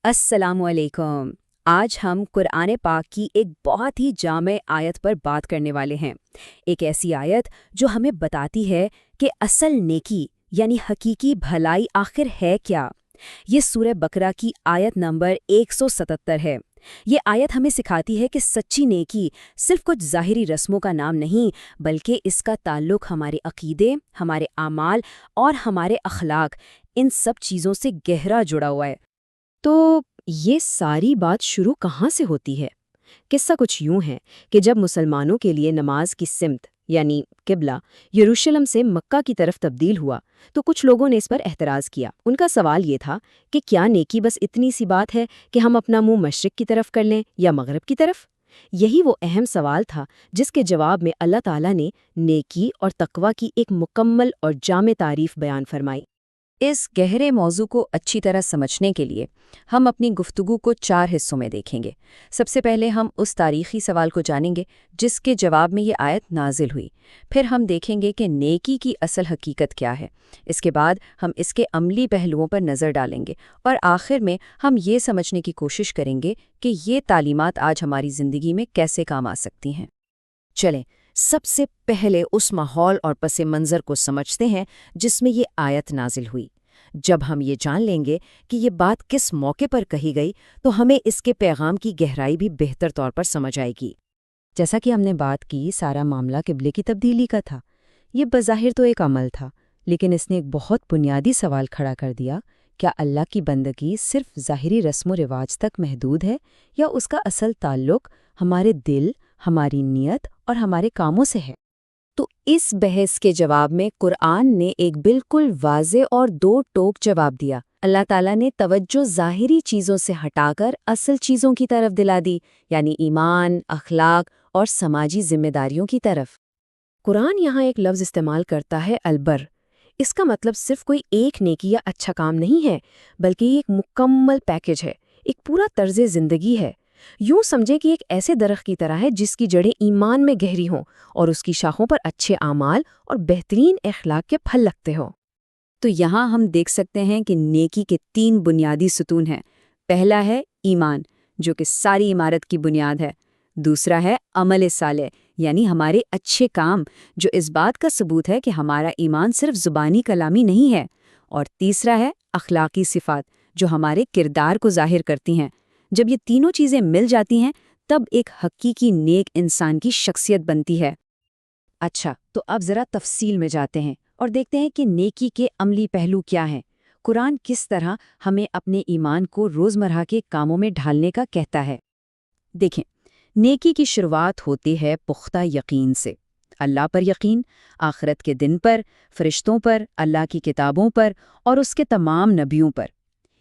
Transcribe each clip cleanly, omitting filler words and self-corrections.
السلام علیکم۔ آج ہم قرآن پاک کی ایک بہت ہی جامع آیت پر بات کرنے والے ہیں۔ ایک ایسی آیت جو ہمیں بتاتی ہے کہ اصل نیکی یعنی حقیقی بھلائی آخر ہے کیا۔ یہ سورہ بقرہ کی آیت نمبر 177 ہے۔ یہ آیت ہمیں سکھاتی ہے کہ سچی نیکی صرف کچھ ظاہری رسموں کا نام نہیں، بلکہ اس کا تعلق ہمارے عقیدے، ہمارے اعمال اور ہمارے اخلاق، ان سب چیزوں سے گہرا جڑا ہوا ہے۔ تو یہ ساری بات شروع کہاں سے ہوتی ہے؟ قصہ کچھ یوں ہے کہ جب مسلمانوں کے لیے نماز کی سمت یعنی قبلہ یروشلم سے مکہ کی طرف تبدیل ہوا تو کچھ لوگوں نے اس پر اعتراض کیا۔ ان کا سوال یہ تھا کہ کیا نیکی بس اتنی سی بات ہے کہ ہم اپنا منہ مشرق کی طرف کر لیں یا مغرب کی طرف؟ یہی وہ اہم سوال تھا جس کے جواب میں اللہ تعالیٰ نے نیکی اور تقوی کی ایک مکمل اور جامع تعریف بیان فرمائی۔ اس گہرے موضوع کو اچھی طرح سمجھنے کے لیے ہم اپنی گفتگو کو 4 حصوں میں دیکھیں گے۔ سب سے پہلے ہم اس تاریخی سوال کو جانیں گے جس کے جواب میں یہ آیت نازل ہوئی۔ پھر ہم دیکھیں گے کہ نیکی کی اصل حقیقت کیا ہے۔ اس کے بعد ہم اس کے عملی پہلوؤں پر نظر ڈالیں گے اور آخر میں ہم یہ سمجھنے کی کوشش کریں گے کہ یہ تعلیمات آج ہماری زندگی میں کیسے کام آ سکتی ہیں۔ چلیں، سب سے پہلے اس ماحول اور پس منظر کو سمجھتے ہیں جس میں یہ آیت نازل ہوئی۔ جب ہم یہ جان لیں گے کہ یہ بات کس موقع پر کہی گئی تو ہمیں اس کے پیغام کی گہرائی بھی بہتر طور پر سمجھ آئے گی۔ جیسا کہ ہم نے بات کی، سارا معاملہ قبلے کی تبدیلی کا تھا۔ یہ بظاہر تو ایک عمل تھا، لیکن اس نے ایک بہت بنیادی سوال کھڑا کر دیا: کیا اللہ کی بندگی صرف ظاہری رسم و رواج تک محدود ہے، یا اس کا اصل تعلق ہمارے دل، ہماری نیت اور ہمارے کاموں سے ہے؟ تو اس بحث کے جواب میں قرآن نے ایک بالکل واضح اور دو ٹوک جواب دیا۔ اللہ تعالیٰ نے توجہ ظاہری چیزوں سے ہٹا کر اصل چیزوں کی طرف دلا دی، یعنی ایمان، اخلاق اور سماجی ذمہ داریوں کی طرف۔ قرآن یہاں ایک لفظ استعمال کرتا ہے، البر۔ اس کا مطلب صرف کوئی ایک نیکی یا اچھا کام نہیں ہے، بلکہ یہ ایک مکمل پیکج ہے، ایک پورا طرز زندگی ہے۔ یوں سمجھے کہ ایک ایسے درخت کی طرح ہے جس کی جڑیں ایمان میں گہری ہوں اور اس کی شاخوں پر اچھے اعمال اور بہترین اخلاق کے پھل لگتے ہوں۔ تو یہاں ہم دیکھ سکتے ہیں کہ نیکی کے 3 بنیادی ستون ہیں۔ پہلا ہے ایمان، جو کہ ساری عمارت کی بنیاد ہے۔ دوسرا ہے عمل صالح، یعنی ہمارے اچھے کام، جو اس بات کا ثبوت ہے کہ ہمارا ایمان صرف زبانی کلامی نہیں ہے۔ اور تیسرا ہے اخلاقی صفات، جو ہمارے کردار کو ظاہر کرتی ہیں۔ جب یہ تینوں چیزیں مل جاتی ہیں تب ایک حقیقی نیک انسان کی شخصیت بنتی ہے۔ اچھا، تو اب ذرا تفصیل میں جاتے ہیں اور دیکھتے ہیں کہ نیکی کے عملی پہلو کیا ہیں۔ قرآن کس طرح ہمیں اپنے ایمان کو روزمرہ کے کاموں میں ڈھالنے کا کہتا ہے۔ دیکھیں، نیکی کی شروعات ہوتی ہے پختہ یقین سے۔ اللہ پر یقین، آخرت کے دن پر، فرشتوں پر، اللہ کی کتابوں پر اور اس کے تمام نبیوں پر۔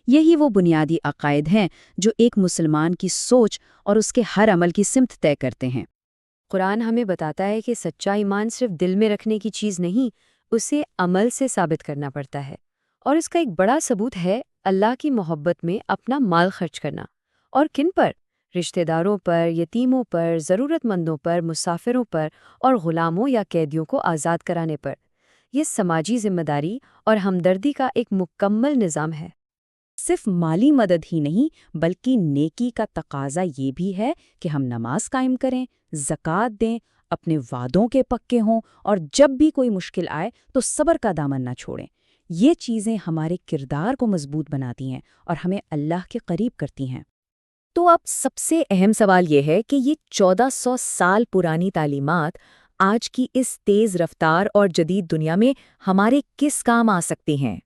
یہی وہ بنیادی عقائد ہیں جو ایک مسلمان کی سوچ اور اس کے ہر عمل کی سمت طے کرتے ہیں۔ قرآن ہمیں بتاتا ہے کہ سچا ایمان صرف دل میں رکھنے کی چیز نہیں، اسے عمل سے ثابت کرنا پڑتا ہے۔ اور اس کا ایک بڑا ثبوت ہے اللہ کی محبت میں اپنا مال خرچ کرنا۔ اور کن پر؟ رشتہ داروں پر، یتیموں پر، ضرورت مندوں پر، مسافروں پر اور غلاموں یا قیدیوں کو آزاد کرانے پر۔ یہ سماجی ذمہ داری اور ہمدردی کا ایک مکمل نظام ہے۔ صرف مالی مدد ہی نہیں، بلکہ نیکی کا تقاضا یہ بھی ہے کہ ہم نماز قائم کریں، زکوٰۃ دیں، اپنے وعدوں کے پکے ہوں اور جب بھی کوئی مشکل آئے تو صبر کا دامن نہ چھوڑیں۔ یہ چیزیں ہمارے کردار کو مضبوط بناتی ہیں اور ہمیں اللہ کے قریب کرتی ہیں۔ تو اب سب سے اہم سوال یہ ہے کہ یہ 1400 سال پرانی تعلیمات آج کی اس تیز رفتار اور جدید دنیا میں ہمارے کس کام آ سکتی ہیں؟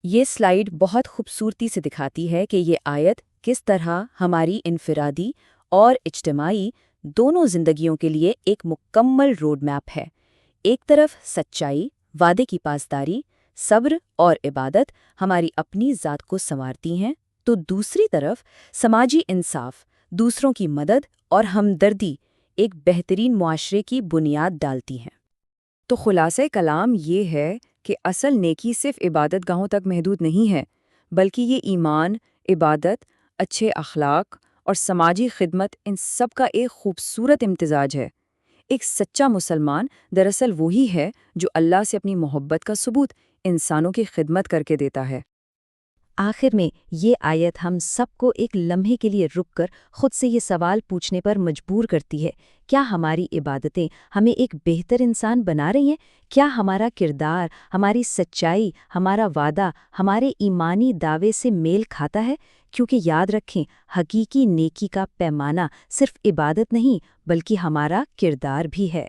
یہ سلائیڈ بہت خوبصورتی سے دکھاتی ہے کہ یہ آیت کس طرح ہماری انفرادی اور اجتماعی دونوں زندگیوں کے لیے ایک مکمل روڈ میپ ہے۔ ایک طرف سچائی، وعدے کی پاسداری، صبر اور عبادت ہماری اپنی ذات کو سنوارتی ہیں، تو دوسری طرف سماجی انصاف، دوسروں کی مدد اور ہمدردی ایک بہترین معاشرے کی بنیاد ڈالتی ہیں۔ تو خلاصہ کلام یہ ہے کہ اصل نیکی صرف عبادت گاہوں تک محدود نہیں ہے، بلکہ یہ ایمان، عبادت، اچھے اخلاق اور سماجی خدمت، ان سب کا ایک خوبصورت امتزاج ہے۔ ایک سچا مسلمان دراصل وہی ہے جو اللہ سے اپنی محبت کا ثبوت انسانوں کی خدمت کر کے دیتا ہے۔ آخر میں یہ آیت ہم سب کو ایک لمحے کے لیے رک کر خود سے یہ سوال پوچھنے پر مجبور کرتی ہے، کیا ہماری عبادتیں ہمیں ایک بہتر انسان بنا رہی ہیں؟ کیا ہمارا کردار، ہماری سچائی، ہمارا وعدہ ہمارے ایمانی دعوے سے میل کھاتا ہے؟ کیونکہ یاد رکھیں، حقیقی نیکی کا پیمانہ صرف عبادت نہیں بلکہ ہمارا کردار بھی ہے۔